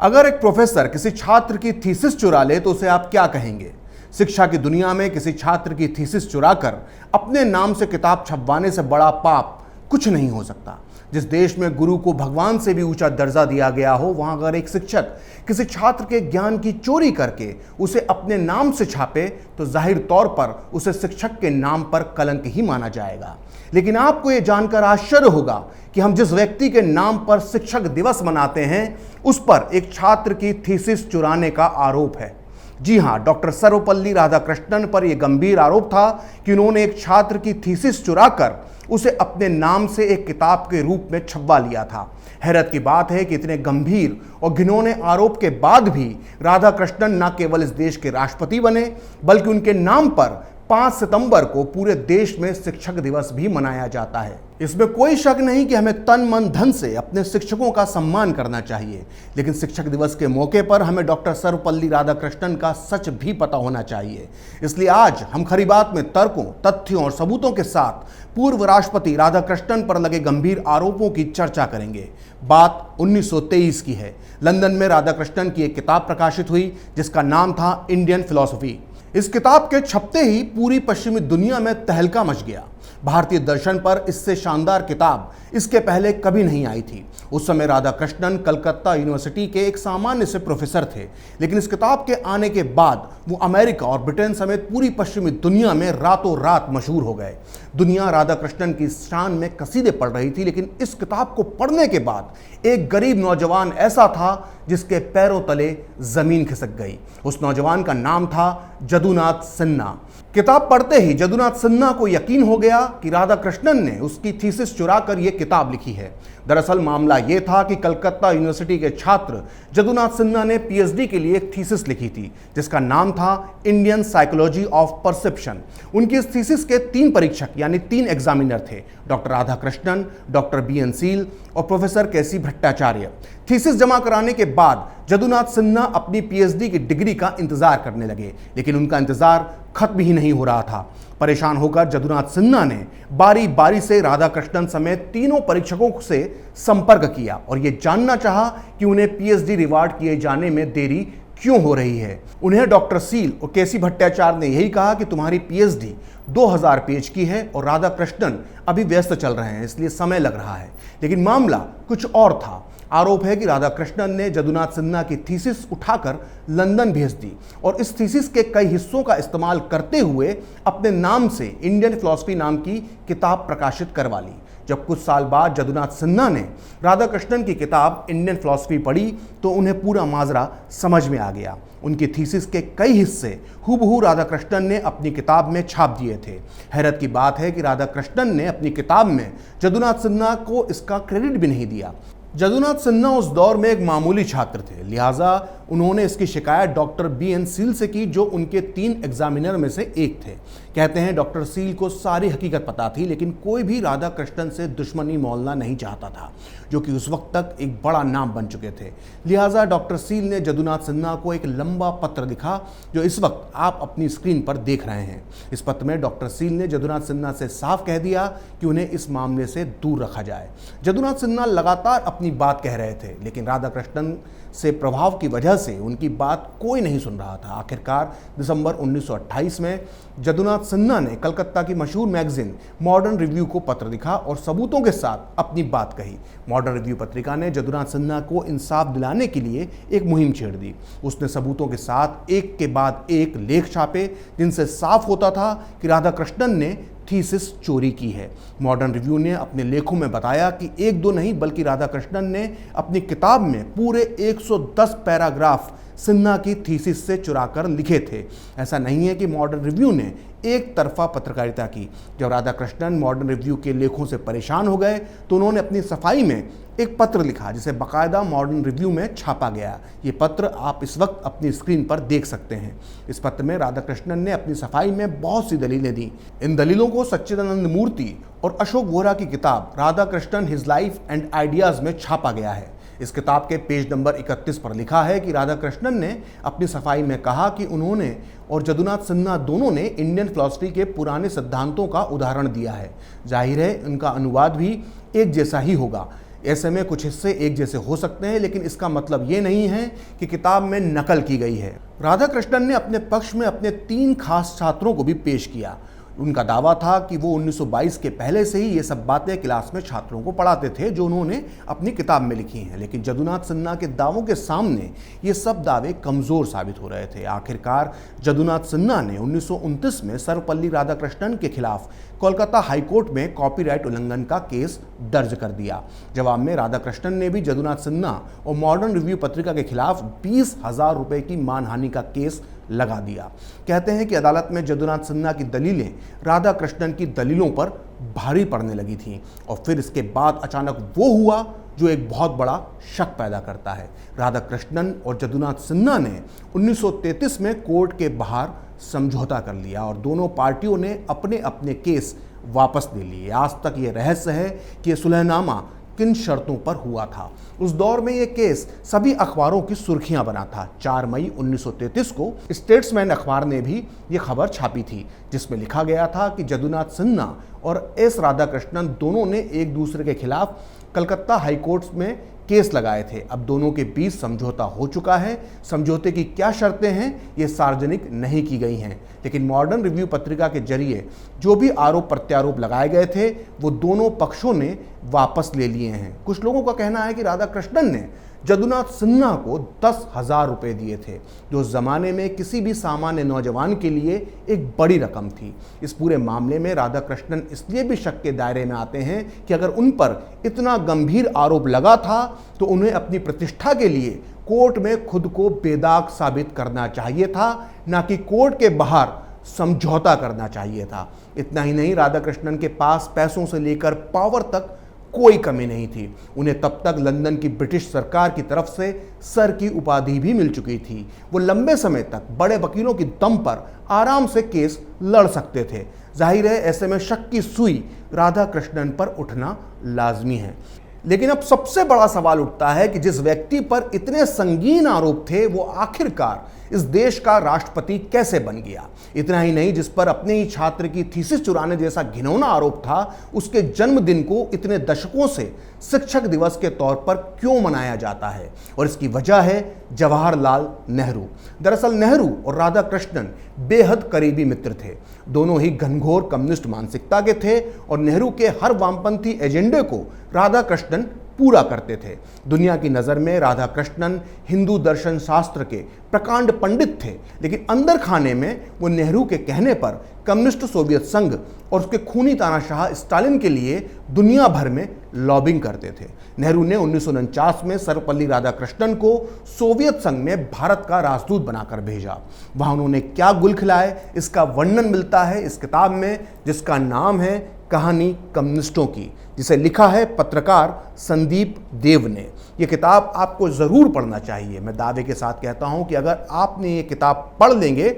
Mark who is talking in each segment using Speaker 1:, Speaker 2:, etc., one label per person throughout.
Speaker 1: अगर एक प्रोफेसर किसी छात्र की थीसिस चुरा ले तो उसे आप क्या कहेंगे? शिक्षा की दुनिया में किसी छात्र की थीसिस चुराकर अपने नाम से किताब छपवाने से बड़ा पाप कुछ नहीं हो सकता। जिस देश में गुरु को भगवान से भी ऊंचा दर्जा दिया गया हो, वहां अगर एक शिक्षक किसी छात्र के ज्ञान की चोरी करके उसे अपने नाम से छापे तो जाहिर तौर पर उसे शिक्षक के नाम पर कलंक ही माना जाएगा। लेकिन आपको यह जानकर आश्चर्य होगा कि हम जिस व्यक्ति के नाम पर शिक्षक दिवस मनाते हैं उस पर एक छात्र की थीसिस चुराने का आरोप है। जी हां, डॉक्टर सर्वपल्ली राधाकृष्णन पर यह गंभीर आरोप था कि उन्होंने एक छात्र की थीसिस चुराकर उसे अपने नाम से एक किताब के रूप में छपवा लिया था। हैरत की बात है कि इतने गंभीर और घिनौने आरोप के बाद भी राधाकृष्णन न केवल इस देश के राष्ट्रपति बने बल्कि उनके नाम पर 5 सितंबर को पूरे देश में शिक्षक दिवस भी मनाया जाता है। इसमें कोई शक नहीं कि हमें तन मन धन से अपने शिक्षकों का सम्मान करना चाहिए, लेकिन शिक्षक दिवस के मौके पर हमें डॉक्टर सर्वपल्ली राधाकृष्णन का सच भी पता होना चाहिए। इसलिए आज हम खरी बात में तर्कों, तथ्यों और सबूतों के साथ पूर्व राष्ट्रपति राधाकृष्णन पर लगे गंभीर आरोपों की चर्चा करेंगे। बात 1923 की है। लंदन में राधाकृष्णन की एक किताब प्रकाशित हुई जिसका नाम था इंडियन फिलॉसफी। इस किताब के छपते ही पूरी पश्चिमी दुनिया में तहलका मच गया। भारतीय दर्शन पर इससे शानदार किताब इसके पहले कभी नहीं आई थी। उस समय राधाकृष्णन कलकत्ता यूनिवर्सिटी के एक सामान्य से प्रोफेसर थे, लेकिन इस किताब के आने के बाद वो अमेरिका और ब्रिटेन समेत पूरी पश्चिमी दुनिया में रातों रात मशहूर हो गए। दुनिया राधाकृष्णन की शान में कसीदे पढ़ रही थी, लेकिन इस किताब को पढ़ने के बाद एक गरीब नौजवान ऐसा था जिसके पैरों तले जमीन खिसक गई। उस नौजवान का नाम था जदुनाथ सिन्हा। किताब पढ़ते ही जदुनाथ सिन्हा को यकीन हो गया कि राधाकृष्णन ने उसकी थीसिस चुराकर यह किताब लिखी है। दरअसल मामला यह था कि कलकत्ता यूनिवर्सिटी के छात्र जदुनाथ सिन्हा ने पीएचडी के लिए एक थीसिस लिखी थी जिसका नाम था इंडियन साइकोलॉजी ऑफ परसेप्शन। उनकी इस थीसिस के 3 परीक्षक यानी 3 एग्जामिनर थे, doctor Radhakrishnan, doctor BN Seal और प्रोफेसर केसी भट्टाचार्य। थीसिस जमा कराने के बाद जदुनाथ सिन्हा अपनी पीएचडी की डिग्री का इंतजार करने लगे, लेकिन उनका इंतजार खत्म ही नहीं हो रहा था। परेशान होकर जदुनाथ सिन्हा ने बारी बारी से राधाकृष्णन समेत तीनों परीक्षकों से संपर्क किया और यह जानना चाहा कि उन्हें पीएचडी रिवार्ड किए जाने में देरी क्यों हो रही है। उन्हें डॉक्टर सील और केसी भट्टाचार्य ने यही कहा कि तुम्हारी पीएचडी 2000 पेज की है और राधाकृष्णन अभी व्यस्त चल रहे हैं, इसलिए समय लग रहा है। लेकिन मामला कुछ और था। आरोप है कि राधाकृष्णन ने जदुनाथ सिन्हा की थीसिस उठाकर लंदन भेज दी और इस थीसिस के कई हिस्सों का इस्तेमाल करते हुए अपने नाम से इंडियन फिलॉसफी नाम की किताब प्रकाशित करवा ली। जब कुछ साल बाद जदुनाथ सिन्हा ने राधाकृष्णन की किताब इंडियन फिलॉसफी पढ़ी तो उन्हें पूरा माजरा समझ में आ गया। उनकी थीसिस के कई हिस्से हूबहू राधाकृष्णन ने अपनी किताब में छाप दिए थे। हैरत की बात है कि राधाकृष्णन ने अपनी किताब में जदुनाथ सिन्हा को इसका क्रेडिट भी नहीं दिया। जदुनाथ सिन्हा उस दौर में एक मामूली छात्र थे, लिहाजा उन्होंने इसकी शिकायत डॉक्टर बीएन सील से की जो उनके 3 एग्जामिनर में से एक थे। कहते हैं डॉक्टर सील को सारी हकीकत पता थी, लेकिन कोई भी राधाकृष्णन से दुश्मनी मोलना नहीं चाहता था, जो कि उस वक्त तक एक बड़ा नाम बन चुके थे। लिहाजा डॉक्टर सील ने जदुनाथ सिन्हा को एक लंबा पत्र लिखा जो इस वक्त आप अपनी स्क्रीन पर देख रहे हैं। इस पत्र में डॉक्टर सील ने जदुनाथ सिन्हा से साफ कह दिया कि उन्हें इस मामले से दूर रखा जाए। जदुनाथ सिन्हा लगातार अपनी बात कह रहे थे, लेकिन राधाकृष्णन से प्रभाव की वजह से उनकी बात कोई नहीं सुन रहा था। आखिरकार दिसंबर 1928 में जदुनाथ सिन्हा ने कलकत्ता की मशहूर मैगजीन मॉडर्न रिव्यू को पत्र लिखा और सबूतों के साथ अपनी बात कही। मॉडर्न रिव्यू पत्रिका ने जदुनाथ सिन्हा को इंसाफ दिलाने के लिए एक मुहिम छेड़ दी। उसने सबूतों के साथ एक के बाद एक लेख छापे जिनसे साफ होता था कि राधाकृष्णन ने थीसिस चोरी की है। मॉडर्न रिव्यू ने अपने लेखों में बताया कि 1-2 नहीं बल्कि राधाकृष्णन ने अपनी किताब में पूरे 110 पैराग्राफ सिन्हा की थीसिस से चुराकर लिखे थे। ऐसा नहीं है कि मॉडर्न रिव्यू ने एक तरफा पत्रकारिता की। जब राधाकृष्णन मॉडर्न रिव्यू के लेखों से परेशान हो गए तो उन्होंने अपनी सफाई में एक पत्र लिखा जिसे बाकायदा मॉडर्न रिव्यू में छापा गया। ये पत्र आप इस वक्त अपनी स्क्रीन पर देख सकते हैं। इस पत्र में राधाकृष्णन ने अपनी सफाई में बहुत सी दलीलें दी। इन दलीलों को सच्चिदानंद मूर्ति और अशोक वोहरा की किताब Radhakrishnan his life and ideas में छापा गया है। इस किताब के पेज नंबर 31 पर लिखा है कि राधाकृष्णन ने अपनी सफाई में कहा कि उन्होंने और जदुनाथ सिन्हा दोनों ने इंडियन फिलॉसफी के पुराने सिद्धांतों का उदाहरण दिया है। जाहिर है उनका अनुवाद भी एक जैसा ही होगा। ऐसे में कुछ हिस्से एक जैसे हो सकते हैं, लेकिन इसका मतलब ये नहीं है कि किताब में नकल की गई है। राधाकृष्णन ने अपने पक्ष में अपने 3 खास छात्रों को भी पेश किया। उनका दावा था कि वो 1922 के पहले से ही ये सब बातें क्लास में छात्रों को पढ़ाते थे जो उन्होंने अपनी किताब में लिखी हैं, लेकिन जदुनाथ सिन्हा के दावों के सामने ये सब दावे कमज़ोर साबित हो रहे थे। आखिरकार जदुनाथ सिन्हा ने 1929 में सर्वपल्ली राधाकृष्णन के खिलाफ कोलकाता हाईकोर्ट में कॉपीराइट उल्लंघन का केस दर्ज कर दिया। जवाब में राधाकृष्णन ने भी जदुनाथ सिन्हा और मॉडर्न रिव्यू पत्रिका के खिलाफ 20,000 रुपये की मानहानि का केस लगा दिया। कहते हैं कि अदालत में जदुनाथ सिन्हा की दलीलें राधाकृष्णन की दलीलों पर भारी पड़ने लगी थीं और फिर इसके बाद अचानक वो हुआ जो एक बहुत बड़ा शक पैदा करता है। राधाकृष्णन और जदुनाथ सिन्हा ने 1933 में कोर्ट के बाहर समझौता कर लिया और दोनों पार्टियों ने अपने अपने केस वापस ले लिए। आज तक ये रहस्य है कि यह सुलहनामा किन शर्तों पर हुआ था। उस दौर में यह केस सभी अखबारों की सुर्खियां बना था। 4 मई 1933 को स्टेट्समैन अखबार ने भी ये खबर छापी थी, जिसमें लिखा गया था कि जदुनाथ सिन्हा और एस राधाकृष्णन दोनों ने एक दूसरे के खिलाफ कलकत्ता हाईकोर्ट में केस लगाए थे। अब दोनों के बीच समझौता हो चुका है। समझौते की क्या शर्तें हैं ये सार्वजनिक नहीं की गई हैं, लेकिन मॉडर्न रिव्यू पत्रिका के जरिए जो भी आरोप प्रत्यारोप लगाए गए थे वो दोनों पक्षों ने वापस ले लिए हैं। कुछ लोगों का कहना है कि राधाकृष्णन ने जदुनाथ सिन्हा को 10,000 रुपये दिए थे, जो उस जमाने में किसी भी सामान्य नौजवान के लिए एक बड़ी रकम थी। इस पूरे मामले में राधाकृष्णन इसलिए भी शक के दायरे में आते हैं कि अगर उन पर इतना गंभीर आरोप लगा था तो उन्हें अपनी प्रतिष्ठा के लिए कोर्ट में खुद को बेदाग साबित करना चाहिए था, ना कि कोर्ट के बाहर समझौता करना चाहिए था। इतना ही नहीं, राधाकृष्णन के पास पैसों से लेकर पावर तक कोई कमी नहीं थी। उन्हें तब तक लंदन की ब्रिटिश सरकार की तरफ से सर की उपाधि भी मिल चुकी थी। वो लंबे समय तक बड़े वकीलों की दम पर आराम से केस लड़ सकते थे। जाहिर है ऐसे में शक की सुई राधाकृष्णन पर उठना लाजमी है। लेकिन अब सबसे बड़ा सवाल उठता है कि जिस व्यक्ति पर इतने संगीन आरोप थे वो आखिरकार इस देश का राष्ट्रपति कैसे बन गया। इतना ही नहीं, जिस पर अपने ही छात्र की थीसिस चुराने जैसा घिनौना आरोप था, उसके जन्मदिन को इतने दशकों से शिक्षक दिवस के तौर पर क्यों मनाया जाता है। और इसकी वजह है जवाहरलाल नेहरू। दरअसल नेहरू और राधाकृष्णन बेहद करीबी मित्र थे। दोनों ही घनघोर कम्युनिस्ट मानसिकता के थे और नेहरू के हर वामपंथी एजेंडे को राधाकृष्णन पूरा करते थे। दुनिया की नज़र में राधाकृष्णन हिंदू दर्शन शास्त्र के प्रकांड पंडित थे, लेकिन अंदर खाने में वो नेहरू के कहने पर कम्युनिस्ट सोवियत संघ और उसके खूनी तानाशाह स्टालिन के लिए दुनिया भर में लॉबिंग करते थे। नेहरू ने 1949 में सर्वपल्ली राधाकृष्णन को सोवियत संघ में भारत का राजदूत बनाकर भेजा। वहाँ उन्होंने क्या गुल खिलाए, इसका वर्णन मिलता है इस किताब में, जिसका नाम है कहानी कम्युनिस्टों की, जिसे लिखा है पत्रकार संदीप देव ने। यह किताब आपको ज़रूर पढ़ना चाहिए। मैं दावे के साथ कहता हूं कि अगर आपने ये किताब पढ़ लेंगे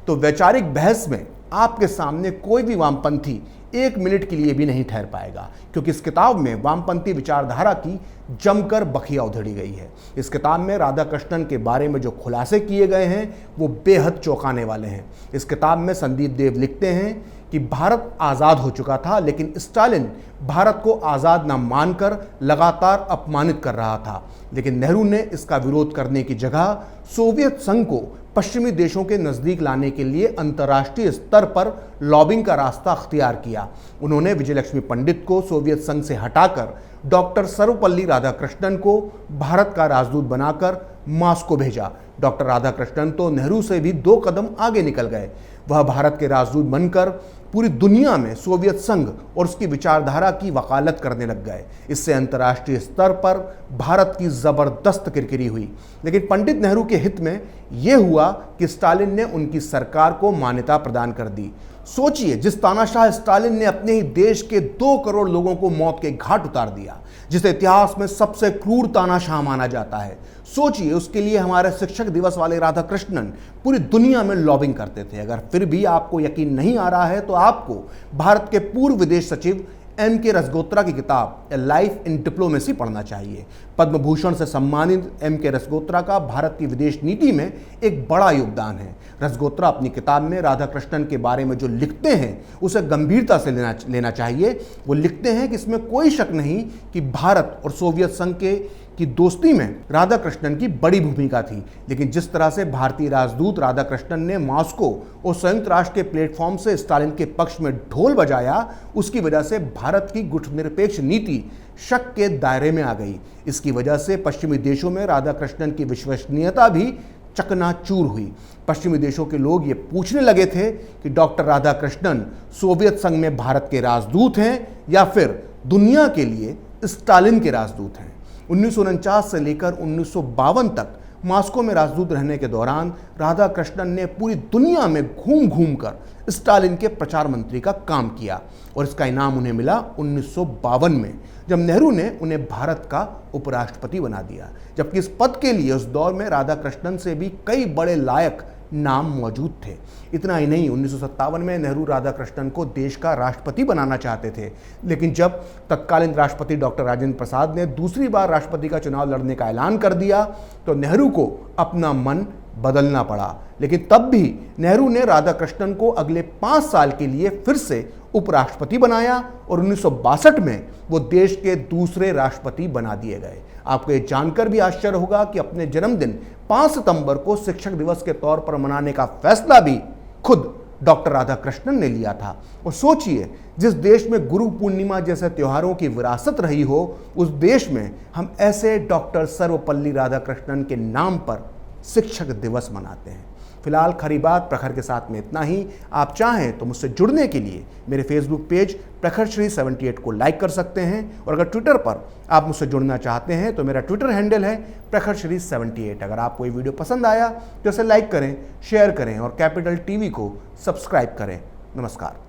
Speaker 1: तो वैचारिक बहस में आपके सामने कोई भी वामपंथी 1 मिनट के लिए भी नहीं ठहर पाएगा, क्योंकि इस किताब में वामपंथी विचारधारा की जमकर बखिया उधेड़ी गई है। इस किताब में राधाकृष्णन के बारे में जो खुलासे किए गए हैं वो बेहद चौंकाने वाले हैं। इस किताब में संदीप देव लिखते हैं कि भारत आज़ाद हो चुका था, लेकिन स्टालिन भारत को आज़ाद न मानकर लगातार अपमानित कर रहा था। लेकिन नेहरू ने इसका विरोध करने की जगह सोवियत संघ को पश्चिमी देशों के नज़दीक लाने के लिए अंतर्राष्ट्रीय स्तर पर लॉबिंग का रास्ता अख्तियार किया। उन्होंने विजयलक्ष्मी पंडित को सोवियत संघ से हटाकर डॉक्टर सर्वपल्ली राधाकृष्णन को भारत का राजदूत बनाकर मॉस्को भेजा। डॉक्टर राधाकृष्णन तो नेहरू से भी 2 कदम आगे निकल गए। वह भारत के राजदूत बनकर पूरी दुनिया में सोवियत संघ और उसकी विचारधारा की वकालत करने लग गए। इससे अंतर्राष्ट्रीय स्तर पर भारत की ज़बरदस्त किरकिरी हुई। लेकिन पंडित नेहरू के हित में यह हुआ कि स्टालिन ने उनकी सरकार को मान्यता प्रदान कर दी। सोचिए, जिस तानाशाह स्टालिन ने अपने ही देश के 2 करोड़ लोगों को मौत के घाट उतार दिया, जिसे इतिहास में सबसे क्रूर तानाशाह माना जाता है, सोचिए उसके लिए हमारे शिक्षक दिवस वाले राधाकृष्णन पूरी दुनिया में लॉबिंग करते थे। अगर फिर भी आपको यकीन नहीं आ रहा है तो आपको भारत के पूर्व विदेश सचिव एम के रसगोत्रा की किताब ए लाइफ इन डिप्लोमेसी पढ़ना चाहिए। पद्म भूषण से सम्मानित एम के रसगोत्रा का भारत की विदेश नीति में एक बड़ा योगदान है। रसगोत्रा अपनी किताब में राधा कृष्णन के बारे में जो लिखते हैं उसे गंभीरता से लेना चाहिए। वो लिखते हैं कि इसमें कोई शक नहीं कि भारत और सोवियत संघ की दोस्ती में राधा कृष्णन की बड़ी भूमिका थी, लेकिन जिस तरह से भारतीय राजदूत राधा कृष्णन ने मॉस्को और संयुक्त राष्ट्र के प्लेटफॉर्म से स्टालिन के पक्ष में ढोल बजाया, उसकी वजह से भारत की गुटनिरपेक्ष नीति शक के दायरे में आ गई। इसकी वजह से पश्चिमी देशों में राधा कृष्णन की विश्वसनीयता भी चकनाचूर हुई। पश्चिमी देशों के लोग ये पूछने लगे थे कि डॉक्टर राधा कृष्णन सोवियत संघ में भारत के राजदूत हैं या फिर दुनिया के लिए स्टालिन के राजदूत हैं। 1949 से लेकर 1952 तक मॉस्को में राजदूत रहने के दौरान राधा कृष्णन ने पूरी दुनिया में घूम घूम कर स्टालिन के प्रचार मंत्री का काम किया और इसका इनाम उन्हें मिला 1952 में, जब नेहरू ने उन्हें भारत का उपराष्ट्रपति बना दिया। जबकि इस पद के लिए उस दौर में राधा कृष्णन से भी कई बड़े लायक नाम मौजूद थे। इतना ही नहीं, 1957 में नेहरू राधा कृष्णन को देश का राष्ट्रपति बनाना चाहते थे, लेकिन जब तत्कालीन राष्ट्रपति डॉक्टर राजेंद्र प्रसाद ने दूसरी बार राष्ट्रपति का चुनाव लड़ने का ऐलान कर दिया तो नेहरू को अपना मन बदलना पड़ा। लेकिन तब भी नेहरू ने राधा कृष्णन को अगले 5 साल के लिए फिर से उपराष्ट्रपति बनाया और 1962 में वो देश के दूसरे राष्ट्रपति बना दिए गए। आपको ये जानकर भी आश्चर्य होगा कि अपने जन्मदिन 5 सितंबर को शिक्षक दिवस के तौर पर मनाने का फैसला भी खुद डॉक्टर राधा कृष्णन ने लिया था। और सोचिए, जिस देश में गुरु पूर्णिमा जैसे त्योहारों की विरासत रही हो, उस देश में हम ऐसे डॉक्टर सर्वपल्ली राधाकृष्णन के नाम पर शिक्षक दिवस मनाते हैं। फिलहाल खरी बात प्रखर के साथ में इतना ही। आप चाहें तो मुझसे जुड़ने के लिए मेरे फेसबुक पेज प्रखरश्री 78 को लाइक कर सकते हैं, और अगर ट्विटर पर आप मुझसे जुड़ना चाहते हैं तो मेरा ट्विटर हैंडल है प्रखरश्री 78। अगर आपको ये वीडियो पसंद आया तो इसे लाइक करें, शेयर करें और कैपिटल टीवी को सब्सक्राइब करें। नमस्कार।